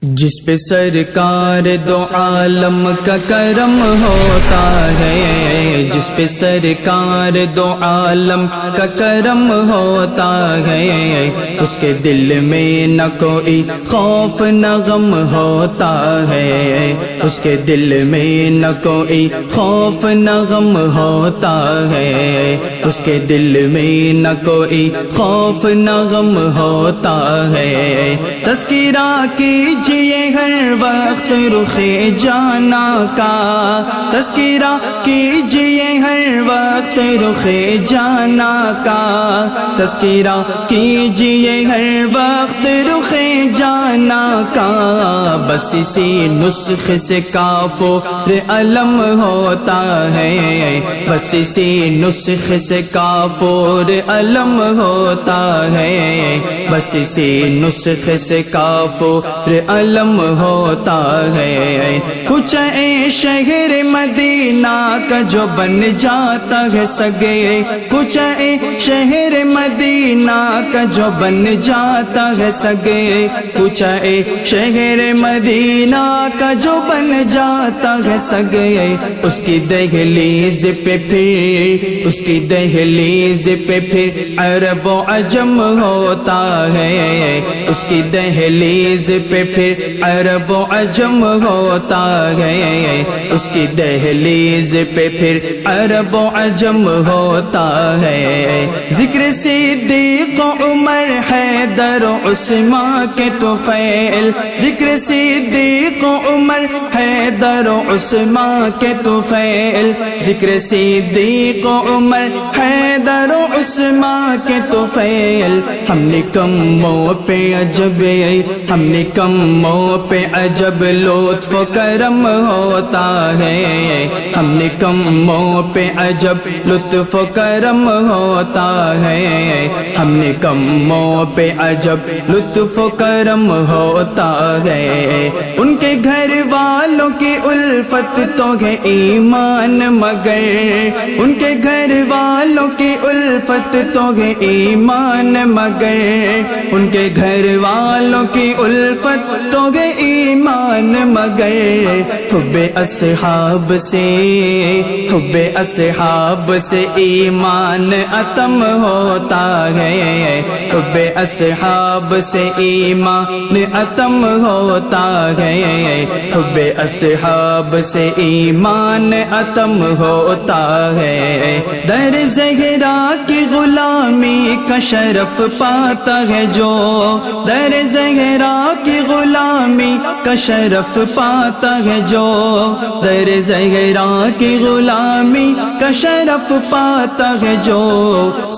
جس پہ سرکار دو عالم کا کرم ہوتا ہے، جس پہ سرکار دو عالم کا کرم ہوتا ہے، اس کے دل میں نہ کوئی خوف نہ غم ہوتا ہے، اس کے دل میں نہ کوئی خوف نہ غم ہوتا ہے، اس کے دل میں نہ کوئی خوف نہ غم ہوتا ہے۔ تذکرہ کیجئے ہر وقت رخ جانا کا، تذکرہ کیجئے ہر وقت رخ جانا کا، تذکرہ کیجئے ہر وقت رخ جانا کا، بس اسی نسخے سے کافر علم ہوتا ہے، بس اسی نسخے سے کافر علم ہوتا ہے، بس اسی نسخے سے کافر علم ہوتا ہے۔ کچھ شہر مدینہ کا جو بن جاتا ہے سگے، کچھ شہر مدینہ کا جو بن جاتا ہے سگے، کچھ شہر مدینہ کا جو بن جاتا ہے سگے، اس کی دہلیز پہ پھر، اس کی دہلیز پہ پھر عرب و عجم ہوتا ہے، اس کی دہلیز پہ پھر عرب و عجم ہوتا ہے، اس کی دہلیز پہ پھر عرب و عجم ہوتا ہے۔ ذکر صدیق عمر حیدر و عثمان کے طفیل، ذکر صدیق عمر حیدر و عثمان کے طفیل، ذکر صدیق عمر حیدر و عثمان کے طفیل، ہم نے کموں پہ عجب، ہم نے کموں پہ عجب لطف و کرم ہوتا ہے، ہم نے کموں پہ عجب لطف و کرم ہوتا ہے، ہم نے کموں پہ عجب لطف و کرم ہوتا ہے۔ ان کے گھر والوں کی الفت تو ہے ایمان مگر، ان کے گھر والوں کی الفت تو ہے ایمان مگر، ان کے گھر والوں کی الفت تو ہے ایمان مگر، حب اصحاب سے، حب اصحاب سے ایمان اتم ہوتا ہے، حب اصحاب سے ایمان اتم ہوتا ہے، حب اصحاب سے ایمان اتم ہوتا ہے۔ در زہرا کی غلامی کا شرف پاتا ہے جو، در زہرا کی غلامی کا شرف پاتا ہے جو، در زہرا کی غلامی کا شرف پاتا ہے جو،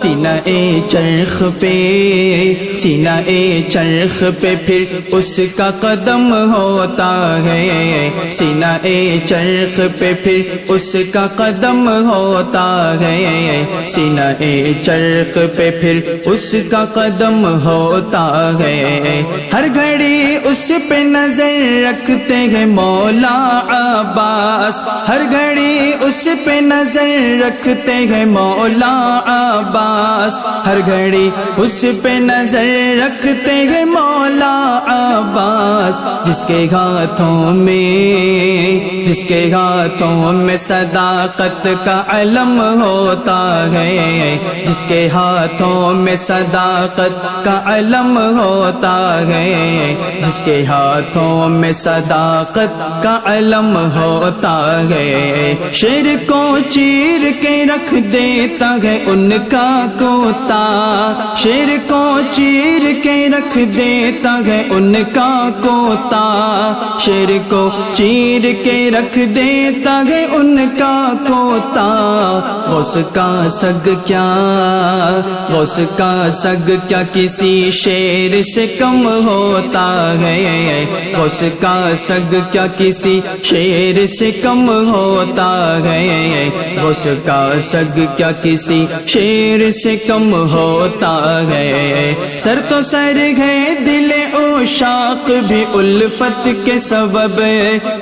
سینہ چرخ پہ، سینہ چرخ پہ پھر اس کا قدم ہوتا ہے، سینہ چرخ پہ پھر اس کا قدم ہوتا ہے، سینہ چرخ پہ پھر اس کا قدم ہوتا ہے۔ ہر گھڑی اس پہ نظر رکھتے ہیں مولا عباس، ہر گھڑی اس پہ نظر رکھتے ہیں مولا عباس، ہر گھڑی اس پہ نظر رکھتے ہیں مولا عباس، جس کے ہاتھوں میں، جس کے ہاتھوں میں صداقت کا علم ہوتا ہے، جس کے ہاتھوں میں صداقت کا علم ہوتا ہے، جس کے ہاتھوں میں صداقت کا علم ہوتا ہے، شیر کو چیر کے رکھ دیتا ہے ان کا کوتا، شیر کو چیر کے رکھ دیتا ہے ان کا کوتا، شیر کو چیر کے رکھ دیتا ہے ان کا کوتا، غوث کا سگ کیا، غوث کا سگ کیا کسی شیر سے کم ہوتا ہے، غوث کا سگ کیا کسی شیر سے کم ہوتا ہے، غوث کا سگ کیا کسی شیر سے کم ہوتا ہے۔ سر تو سر ہے دل عشاق بھی الفت کے سبب،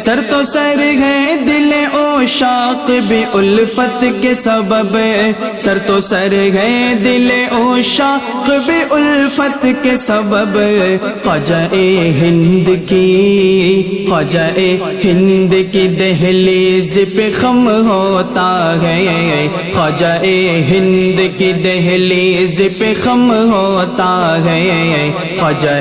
سر تو سر ہے دل عشاق بھی الفت کے سبب، سر تو سر ہے دل عشاق بھی الفت کے سبب، خواجہ ہند کی خواجہ ہند کی دہلیز پہ خم ہوتا ہے، خواجہ ہند کی دہلیز پہ خم ہوتا ہے، خواجہ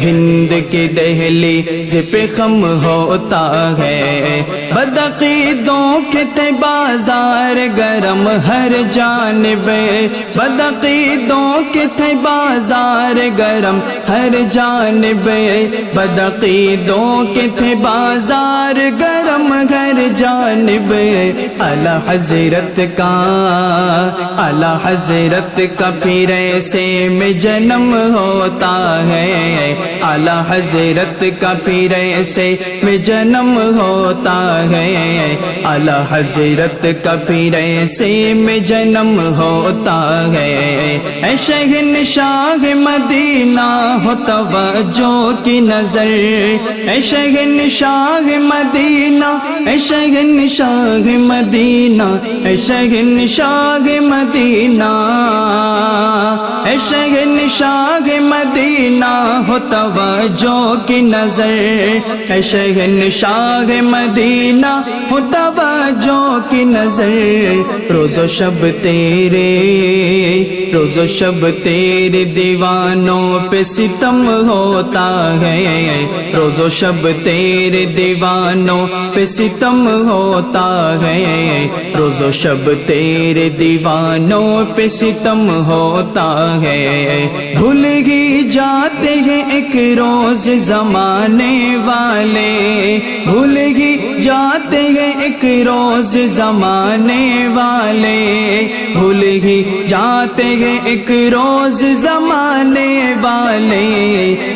ہند کی دہلیز پہ خم ہوتا ہے، بدعقیدوں کے تھے بازار گرم ہر جانب، بدعقیدوں کے تھے بازار گرم ہر جانب، بدعقیدوں کے تھے بازار گرم ہر جانب، اعلی حضرت کا پھر ایسے میں جنم ہوتا ہے، اعلی حضرت کا پھر ایسے میں جنم ہوتا ہے، اعلی حضرت کا پھر ایسے میں جنم ہوتا ہے، اے شہنشاہ مدینہ ہو توجہ کی نظر، اے شہنشاہ مدینہ، اے شہنشاہ مدینہ، اے شہنشاہ مدینہ، اے شہنشاہ مدینہ ہو توجہ کی نظر، اے شہنشاہ مدینہ ہو توجہ کی نظر، روز و شب تیرے روز و شب تیرے دیوانوں پہ ستم ہوتا ہے، روز و شب تیرے دیوانوں پہ ستم ہوتا ہے، روز و شب تیرے دیوانوں پہ ستم ہوتا ہے، بھول ہی جاتے ہیں ایک روز زمانے والے، بھول ہی جاتے ہیں ایک روز زمانے والے، بھول ہی جاتے ہیں ایک روز زمانے والے،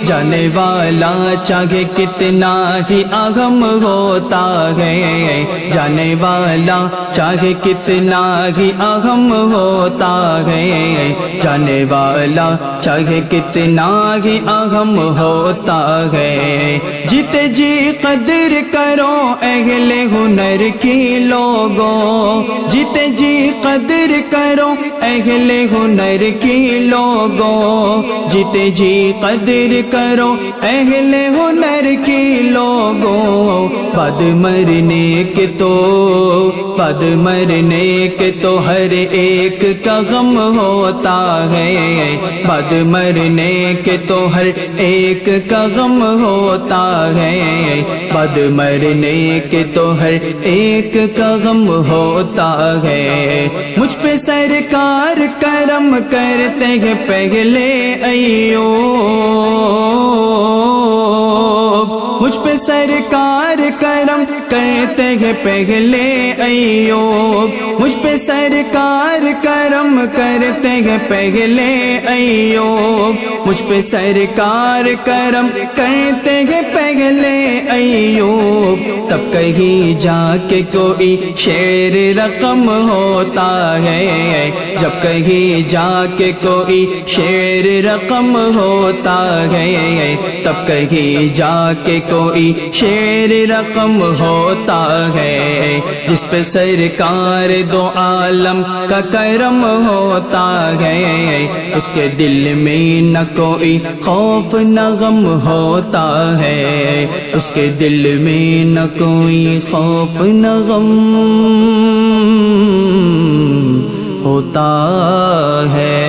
جانے والا چاہے کتنا ہی اہم ہوتا ہے، جانے والا چاہے کتنا ہی اہم ہوتا ہے، جانے والا چاہے کتنا ہی اہم ہوتا ہے، جیتے جی قدر کرو اہل ہنر کی لوگوں، جیتے جی قدر کرو اہل ہنر کی لوگوں، جیتے جی قدر کرو اہل ہنر کی لوگوں، بعد مرنے کے تو ہر ایک کا غم ہوتا ہے، بعد مرنے کے تو ہر ایک کا غم ہوتا ہے، بعد مرنے کے تو ہر ایک کا غم ہوتا ہے، مجھ پہ سرکار کرم کرتے ہیں پہلے ایوب، مجھ پہ سرکار کرم کرتے ہیں پہلے ایوب، مجھ پہ سرکار کرم کرتے ہیں پہلے ایوب، مجھ پہ سرکار کرم کرتے ہیں پہلے ایوب، تب کہیں جا کے کوئی شعر رقم ہوتا ہے، جب کہیں جا کے کوئی شعر رقم ہوتا ہے، تب کہیں جا کے کوئی شعر رقم ہوتا ہے، جس پہ سرکار دو عالم کا کرم ہوتا ہے، اس کے دل میں نہ کوئی خوف نہ غم ہوتا ہے، اس کے دل میں نہ کوئی خوف نہ غم ہوتا ہے۔